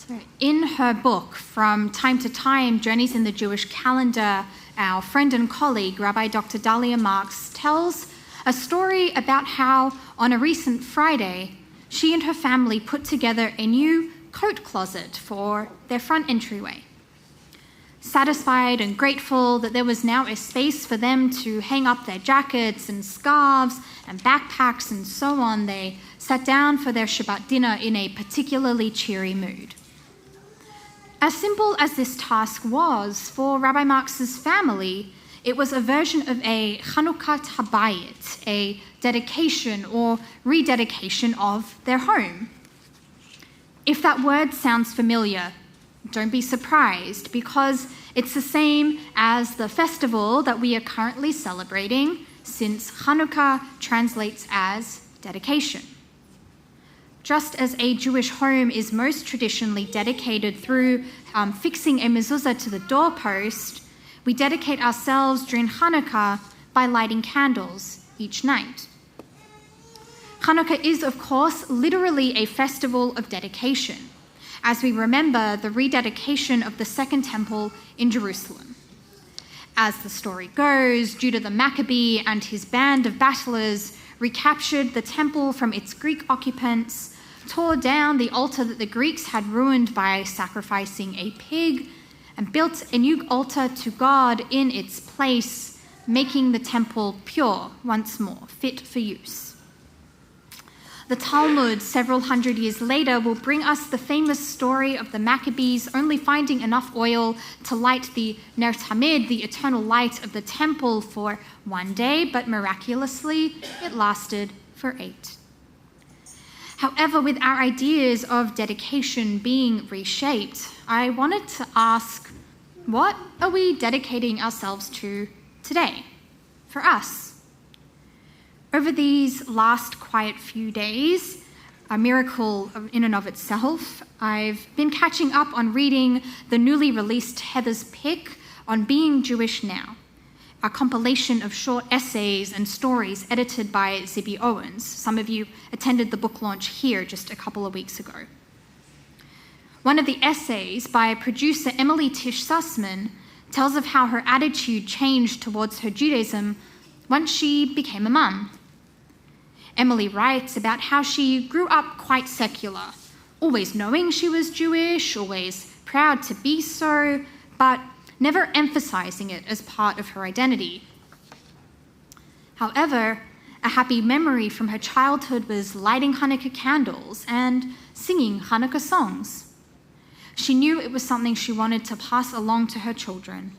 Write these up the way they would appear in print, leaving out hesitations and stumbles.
So in her book, From Time to Time, Journeys in the Jewish Calendar, our friend and colleague, Rabbi Dr. Dahlia Marks, tells a story about how, on a recent Friday, she and her family put together a new coat closet for their front entryway. Satisfied and grateful that there was now a space for them to hang up their jackets and scarves and backpacks and so on, they sat down for their Shabbat dinner in a particularly cheery mood. As simple as this task was, for Rabbi Marks's family, it was a version of a Chanukat Habayit, a dedication or rededication of their home. If that word sounds familiar, don't be surprised, because it's the same as the festival that we are currently celebrating, since Hanukkah translates as dedication. Just as a Jewish home is most traditionally dedicated through fixing a mezuzah to the doorpost, we dedicate ourselves during Hanukkah by lighting candles each night. Hanukkah is, of course, literally a festival of dedication, as we remember the rededication of the Second Temple in Jerusalem. As the story goes, Judah the Maccabee and his band of battlers recaptured the temple from its Greek occupants, tore down the altar that the Greeks had ruined by sacrificing a pig, and built a new altar to God in its place, making the temple pure once more, fit for use. The Talmud, several hundred years later, will bring us the famous story of the Maccabees only finding enough oil to light the Ner Tamid, the eternal light of the temple, for one day, but miraculously it lasted for 8. However, with our ideas of dedication being reshaped, I wanted to ask, what are we dedicating ourselves to today, for us? Over these last quiet few days, a miracle in and of itself, I've been catching up on reading the newly released Heather's Pick on Being Jewish Now, a compilation of short essays and stories edited by Zibby Owens. Some of you attended the book launch here just a couple of weeks ago. One of the essays, by producer Emily Tish Sussman, tells of how her attitude changed towards her Judaism once she became a mum. Emily writes about how she grew up quite secular, always knowing she was Jewish, always proud to be so, but never emphasizing it as part of her identity. However, a happy memory from her childhood was lighting Hanukkah candles and singing Hanukkah songs. She knew it was something she wanted to pass along to her children.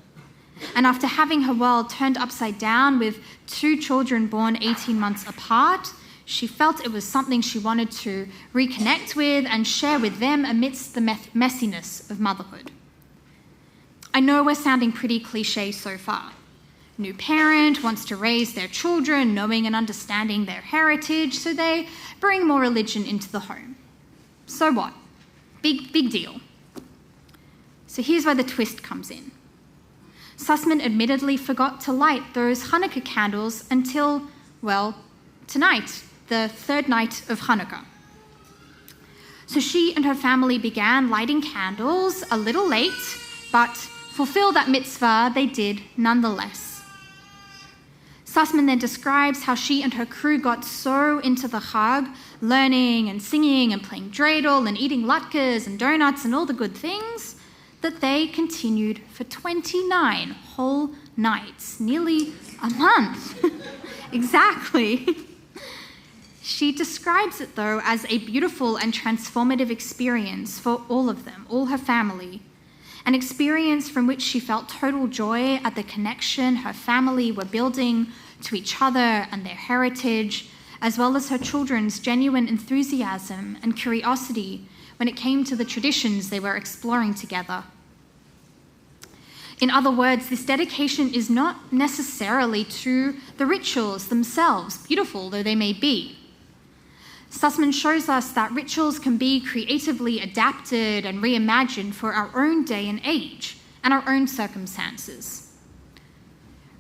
And after having her world turned upside down with 2 children born 18 months apart, she felt it was something she wanted to reconnect with and share with them amidst the messiness of motherhood. I know we're sounding pretty cliche so far. New parent wants to raise their children knowing and understanding their heritage, so they bring more religion into the home. So what? Big deal. So here's where the twist comes in. Sussman admittedly forgot to light those Hanukkah candles until, well, tonight, the 3rd night of Hanukkah. So she and her family began lighting candles a little late, but fulfill that mitzvah they did nonetheless. Sussman then describes how she and her crew got so into the Chag, learning and singing and playing dreidel and eating latkes and donuts and all the good things, that they continued for 29 whole nights, nearly a month. Exactly. She describes it, though, as a beautiful and transformative experience for all of them, all her family, an experience from which she felt total joy at the connection her family were building to each other and their heritage, as well as her children's genuine enthusiasm and curiosity when it came to the traditions they were exploring together. In other words, this dedication is not necessarily to the rituals themselves, beautiful though they may be. Sussman shows us that rituals can be creatively adapted and reimagined for our own day and age and our own circumstances.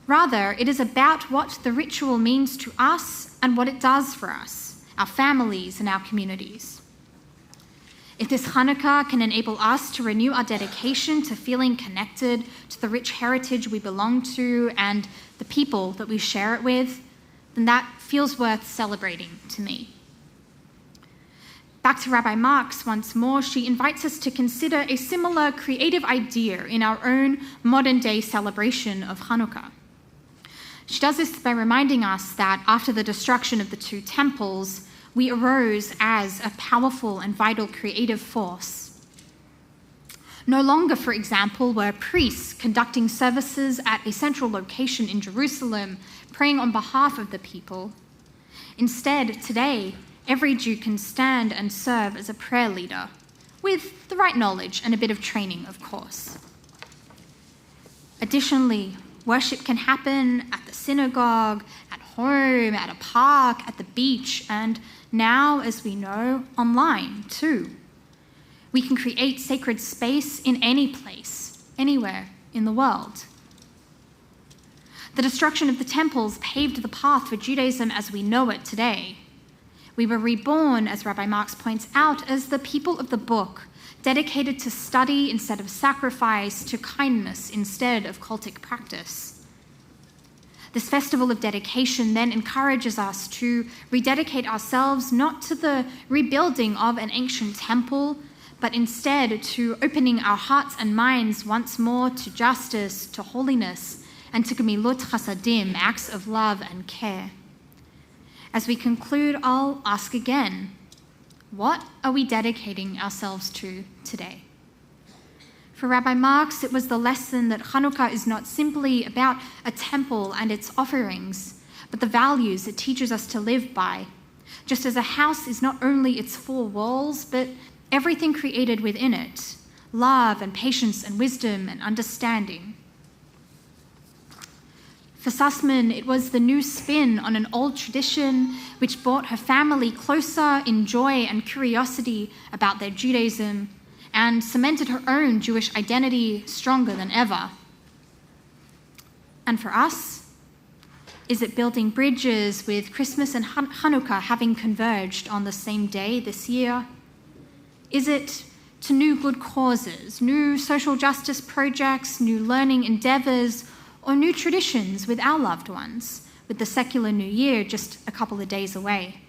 Rather, it is about what the ritual means to us and what it does for us, our families and our communities. If this Hanukkah can enable us to renew our dedication to feeling connected to the rich heritage we belong to and the people that we share it with, then that feels worth celebrating to me. Back to Rabbi Marks once more, she invites us to consider a similar creative idea in our own modern-day celebration of Hanukkah. She does this by reminding us that after the destruction of the two temples, we arose as a powerful and vital creative force. No longer, for example, were priests conducting services at a central location in Jerusalem, praying on behalf of the people. Instead, today, every Jew can stand and serve as a prayer leader, with the right knowledge and a bit of training, of course. Additionally, worship can happen at the synagogue, at home, at a park, at the beach, and now, as we know, online too. We can create sacred space in any place, anywhere in the world. The destruction of the temples paved the path for Judaism as we know it today. We were reborn, as Rabbi Marks points out, as the people of the book, dedicated to study instead of sacrifice, to kindness instead of cultic practice. This festival of dedication then encourages us to rededicate ourselves not to the rebuilding of an ancient temple, but instead to opening our hearts and minds once more to justice, to holiness, and to gemilut chasadim, acts of love and care. As we conclude, I'll ask again, what are we dedicating ourselves to today? For Rabbi Marks, it was the lesson that Hanukkah is not simply about a temple and its offerings, but the values it teaches us to live by, just as a house is not only its four walls, but everything created within it, love and patience and wisdom and understanding. For Sussman, it was the new spin on an old tradition which brought her family closer in joy and curiosity about their Judaism, and cemented her own Jewish identity stronger than ever. And for us, is it building bridges with Christmas and Hanukkah having converged on the same day this year? Is it to new good causes, new social justice projects, new learning endeavors, or new traditions with our loved ones, with the secular New Year just a couple of days away?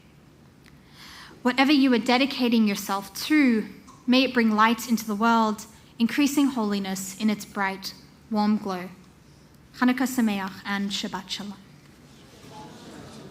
Whatever you are dedicating yourself to, may it bring light into the world, increasing holiness in its bright, warm glow. Hanukkah Sameach and Shabbat Shalom.